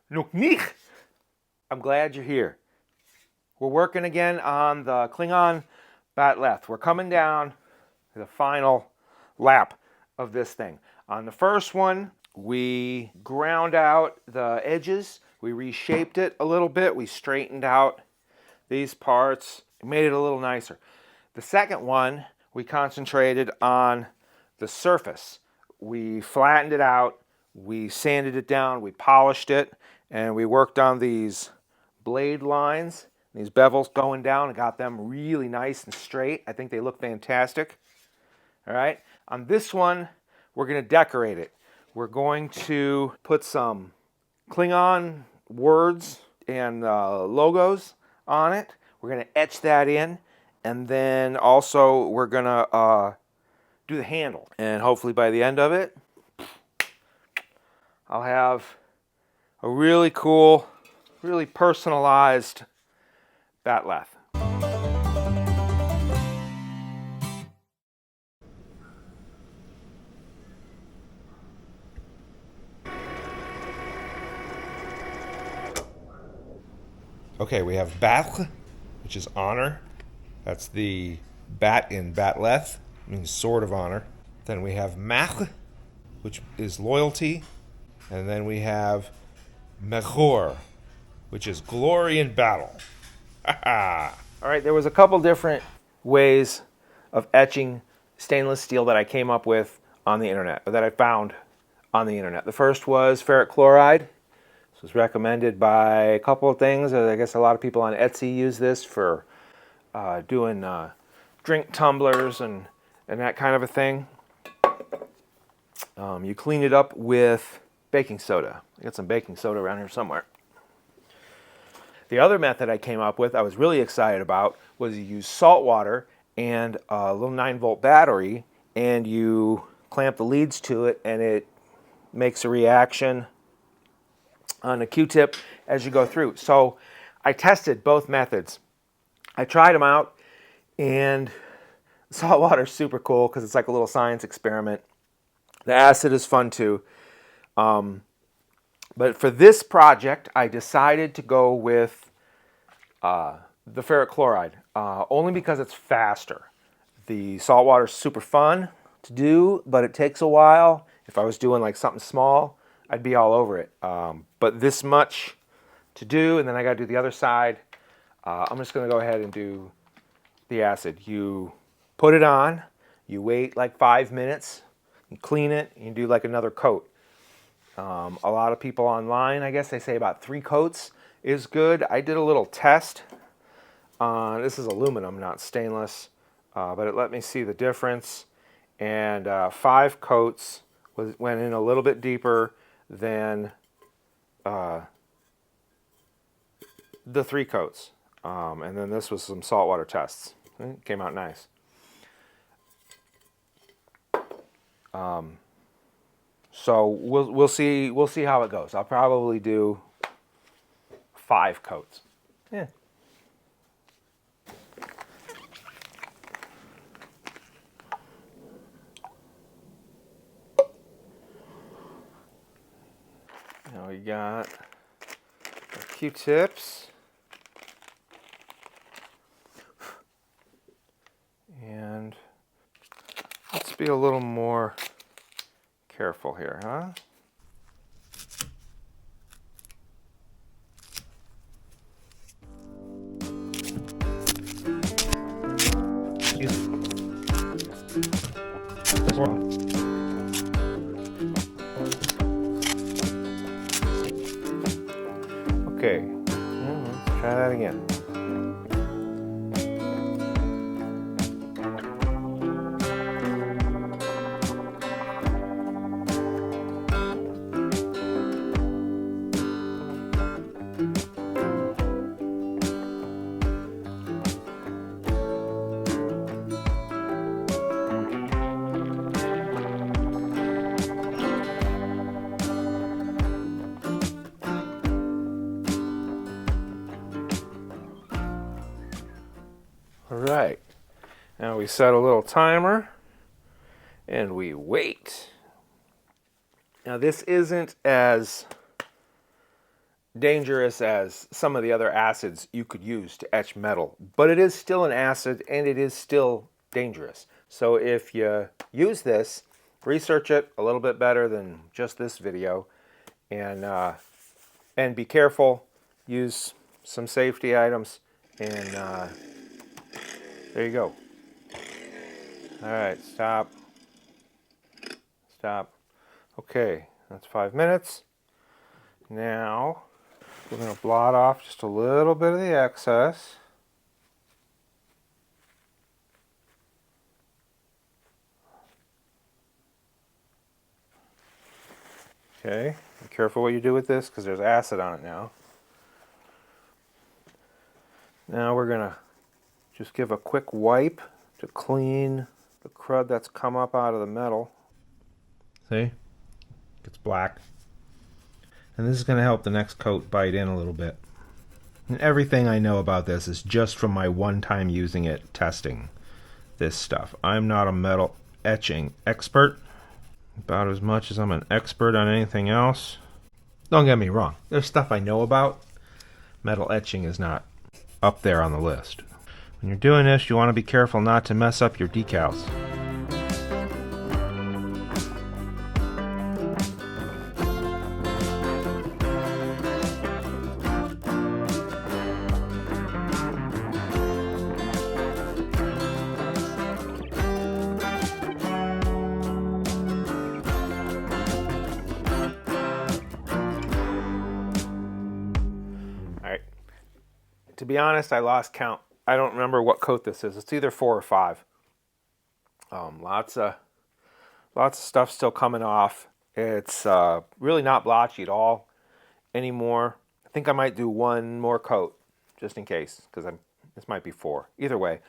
Nog nicht. I'm glad you're here. We're working again on the Klingon batleth. We're coming down to the final lap of this thing. On the first one, we ground out the edges. We reshaped it a little bit. We straightened out these parts, made it a little nicer. The second one, we concentrated on the surface. We flattened it out, we sanded it down, we polished it, and we worked on these blade lines, these bevels going down, and got them really nice and straight. I think they look fantastic. All right, on this one, we're going to decorate it. We're going to put some Klingon words and logos on it. We're going to etch that in, and then also we're going to do the handle. And hopefully by the end of it, I'll have a really cool, really personalized batleth. Okay, we have batl, which is honor. That's the bat in batleth, means sword of honor. Then we have mach, which is loyalty. And then we have mejor, which is glory in battle. All right, there was a couple different ways of etching stainless steel that I came up with on the internet, or that I found on the internet. The first was ferric chloride. This was recommended by a couple of things. I guess a lot of people on Etsy use this for doing drink tumblers and that kind of a thing. You clean it up with baking soda. I got some baking soda around here somewhere. The other method I came up with, I was really excited about, was you use salt water and a little 9-volt battery, and you clamp the leads to it, and it makes a reaction on a Q-tip as you go through. So I tested both methods. I tried them out, and salt water is super cool because it's like a little science experiment. The acid is fun too. But for this project, I decided to go with the ferric chloride, only because it's faster. The salt water is super fun to do, but it takes a while. If I was doing like something small, I'd be all over it. But this much to do, and then I got to do the other side. I'm just going to go ahead and do the acid. You put it on, you wait like 5 minutes, you clean it, and you do like another coat. A lot of people online, I guess they say about 3 coats is good. I did a little test. This is aluminum, not stainless, but it let me see the difference. And 5 coats went in a little bit deeper than the 3 coats. And then this was some saltwater tests. It came out nice. So we'll see how it goes. I'll probably do 5 coats. Yeah. Now we got our Q-tips. And let's be a little more careful here, huh? Okay, let's try that again. All right, now we set a little timer and we wait. Now this isn't as dangerous as some of the other acids you could use to etch metal, but it is still an acid and it is still dangerous. So if you use this, research it a little bit better than just this video, and be careful. Use some safety items, and there you go. All right, stop. Stop. Okay, that's 5 minutes. Now we're going to blot off just a little bit of the excess. Okay, be careful what you do with this because there's acid on it now. Now we're going to just give a quick wipe to clean the crud that's come up out of the metal. See? It's black. And this is going to help the next coat bite in a little bit. And everything I know about this is just from my one time using it, testing this stuff. I'm not a metal etching expert, about as much as I'm an expert on anything else. Don't get me wrong, there's stuff I know about. Metal etching is not up there on the list. When you're doing this, you want to be careful not to mess up your decals. To be honest, I lost count. I don't remember what coat this is. It's either 4 or 5. Lots of stuff still coming off. It's really not blotchy at all anymore. I think I might do one more coat just in case, because this might be 4. Either way,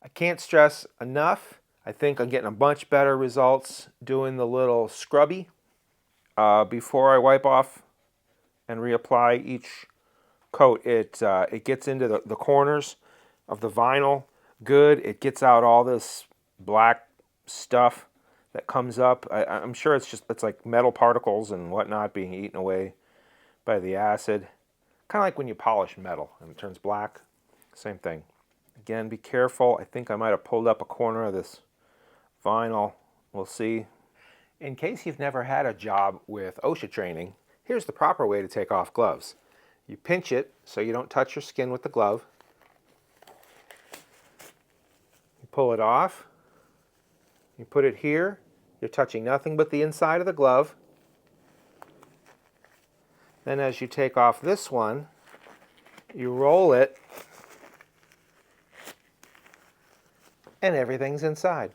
I can't stress enough. I think I'm getting a bunch better results doing the little scrubby before I wipe off and reapply each coat. It gets into the corners of the vinyl good. It gets out all this black stuff that comes up. I'm sure it's like metal particles and whatnot being eaten away by the acid. Kind of like when you polish metal and it turns black. Same thing. Again, be careful. I think I might have pulled up a corner of this vinyl. We'll see. In case you've never had a job with OSHA training, here's the proper way to take off gloves. You pinch it so you don't touch your skin with the glove. You pull it off. You put it here. You're touching nothing but the inside of the glove. Then as you take off this one, you roll it and everything's inside.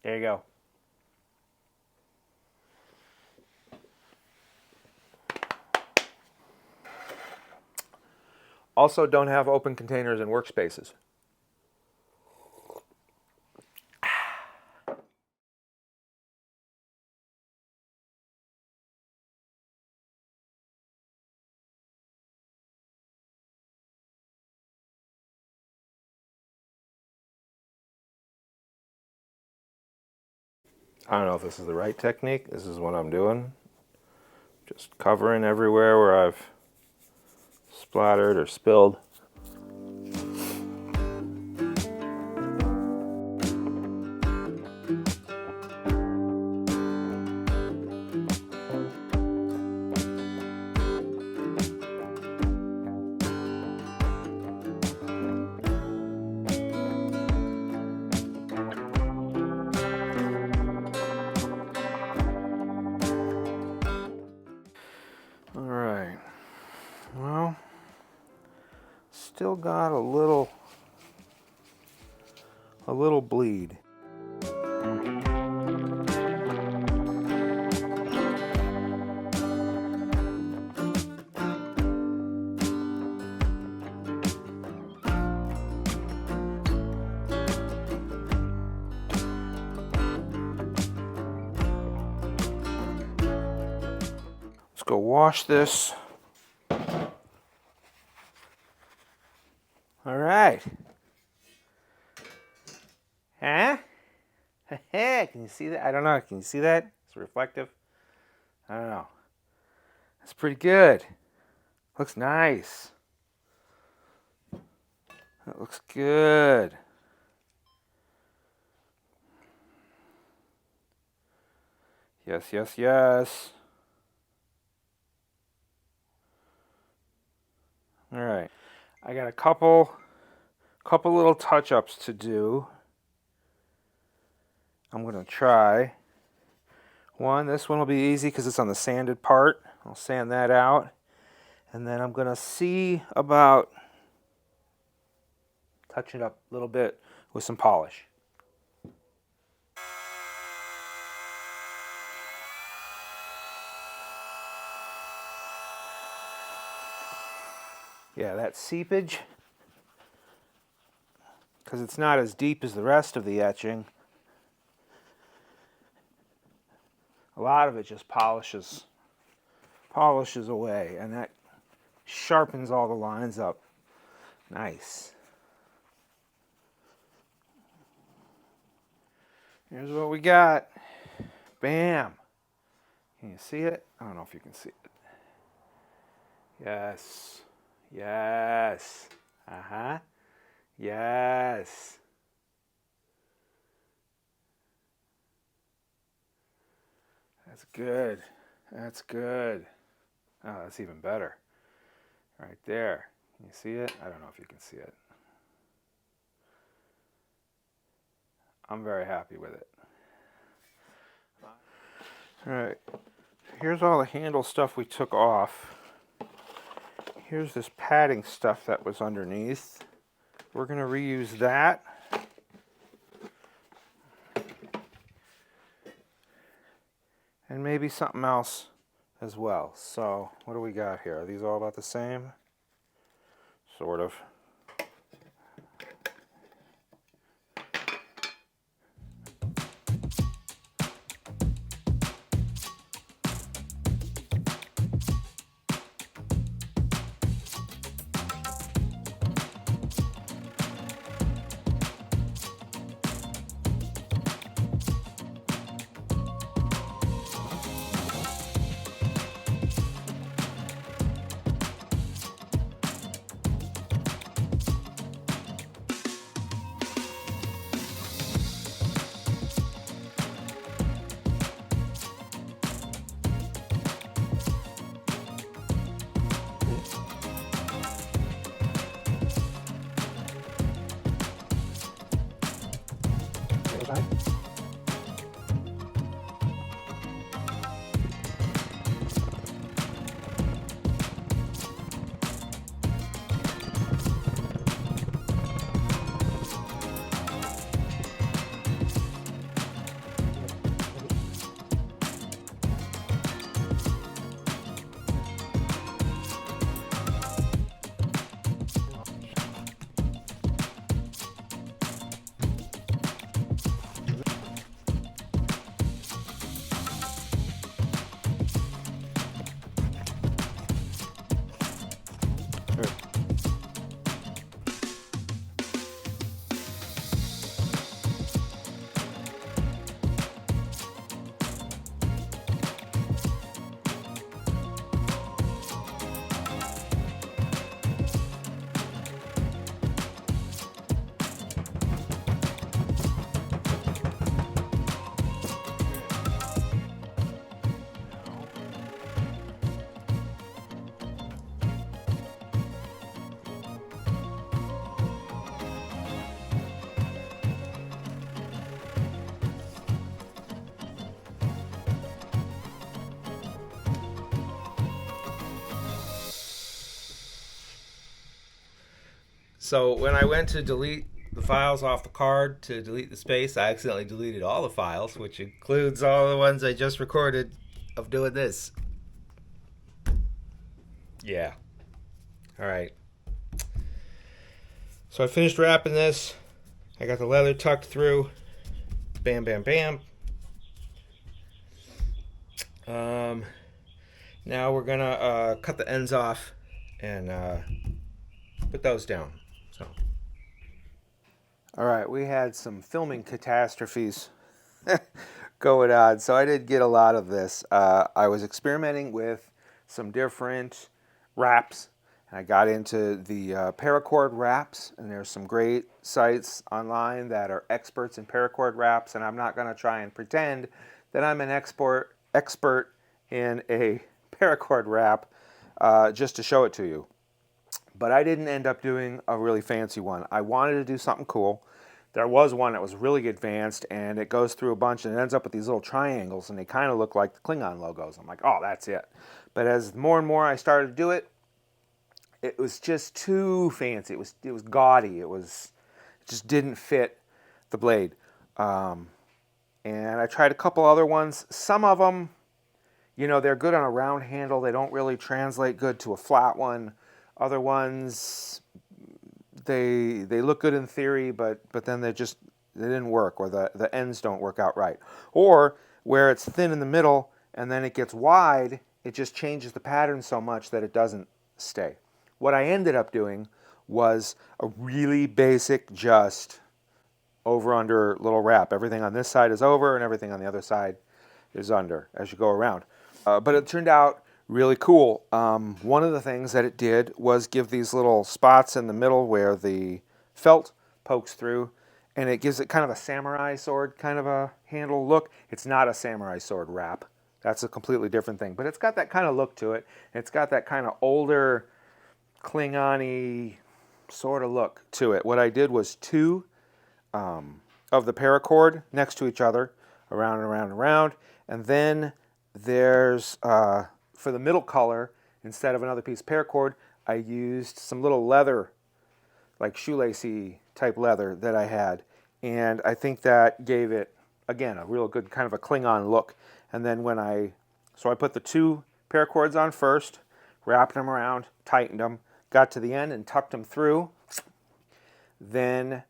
There you go. Also, don't have open containers in workspaces. I don't know if this is the right technique. This is what I'm doing. Just covering everywhere where I've splattered or spilled. All right. Well, still got a little bleed. Let's go wash this. All right. Huh? Can you see that? I don't know. Can you see that? It's reflective. I don't know. That's pretty good. Looks nice. That looks good. Yes, yes, yes. All right. I got a couple little touch-ups to do. I'm going to try. This one will be easy because it's on the sanded part. I'll sand that out. And then I'm going to see about touching it up a little bit with some polish. Yeah, that seepage, because it's not as deep as the rest of the etching, a lot of it just polishes away, and that sharpens all the lines up. Nice. Here's what we got. Bam. Can you see it? I don't know if you can see it. Yes. Yes. Uh-huh. Yes. That's good. That's good. Oh, that's even better. Right there. Can you see it? I don't know if you can see it. I'm very happy with it. All right. Here's all the handle stuff we took off. Here's this padding stuff that was underneath. We're going to reuse that. And maybe something else as well. So, what do we got here? Are these all about the same? Sort of. So when I went to delete the files off the card to delete the space, I accidentally deleted all the files, which includes all the ones I just recorded of doing this. Yeah. All right. So I finished wrapping this. I got the leather tucked through. Bam, bam, bam. Now we're gonna cut the ends off and put those down. So. All right, we had some filming catastrophes going on, so I did get a lot of this. I was experimenting with some different wraps. And I got into the paracord wraps, and there's some great sites online that are experts in paracord wraps, and I'm not going to try and pretend that I'm an expert in a paracord wrap just to show it to you. But I didn't end up doing a really fancy one. I wanted to do something cool. There was one that was really advanced, and it goes through a bunch, and it ends up with these little triangles, and they kind of look like the Klingon logos. I'm like, oh, that's it. But as more and more I started to do it, it was just too fancy. It was gaudy. It just didn't fit the blade. And I tried a couple other ones. Some of them, you know, they're good on a round handle. They don't really translate good to a flat one. Other ones, they look good in theory, but then they didn't work, or the ends don't work out right. Or where it's thin in the middle and then it gets wide, it just changes the pattern so much that it doesn't stay. What I ended up doing was a really basic, just over-under little wrap. Everything on this side is over and everything on the other side is under as you go around. But it turned out really cool. One of the things that it did was give these little spots in the middle where the felt pokes through, and it gives it kind of a samurai sword kind of a handle look. It's not a samurai sword wrap. That's a completely different thing. But it's got that kind of look to it. It's got that kind of older Klingon-y sort of look to it. What I did was two of the paracord next to each other, around and around and around, and then there's for the middle color, instead of another piece of paracord, I used some little leather, like shoelacy type leather that I had, and I think that gave it, again, a real good kind of a Klingon look. And then so I put the two paracords on first, wrapped them around, tightened them, got to the end and tucked them through. Then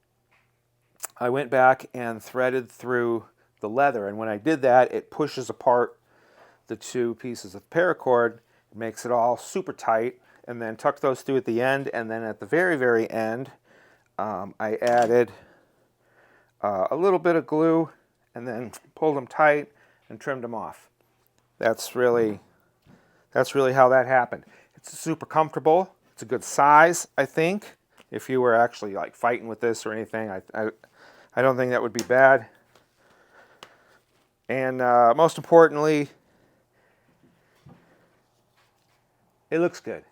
I went back and threaded through the leather, and when I did that, it pushes apart the two pieces of paracord, makes it all super tight, and then tucked those through at the end. And then at the very, very end, I added a little bit of glue and then pulled them tight and trimmed them off. That's really how that happened. It's super comfortable. It's a good size, I think. If you were actually like fighting with this or anything, I don't think that would be bad. And most importantly, it looks good.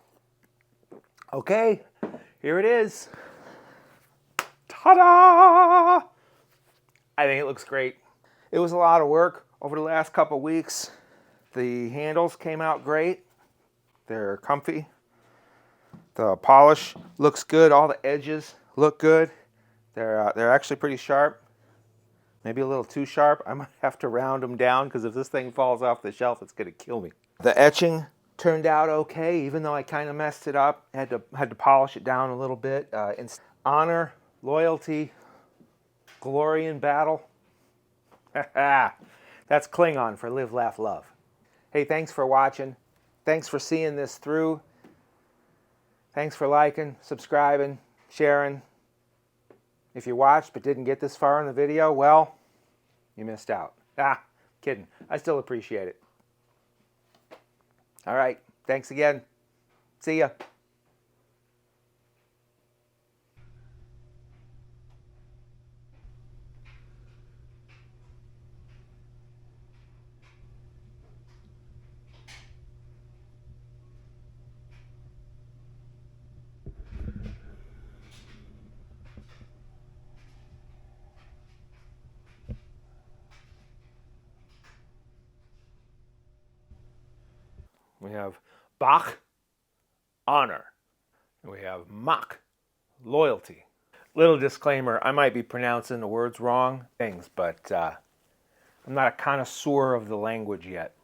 Okay, here it is. Ta-da! I think it looks great. It was a lot of work over the last couple weeks. The handles came out great. They're comfy. The polish looks good. All the edges look good. They're actually pretty sharp. Maybe a little too sharp. I might have to round them down, because if this thing falls off the shelf, it's going to kill me. The etching turned out okay, even though I kind of messed it up. Had to polish it down a little bit. Honor, loyalty, glory in battle. That's Klingon for live, laugh, love. Hey, thanks for watching. Thanks for seeing this through. Thanks for liking, subscribing, sharing. If you watched but didn't get this far in the video, well, you missed out. Kidding. I still appreciate it. All right. Thanks again. See ya. We have Bach, honor. And we have Mach, loyalty. Little disclaimer, I might be pronouncing the words wrong, but I'm not a connoisseur of the language yet.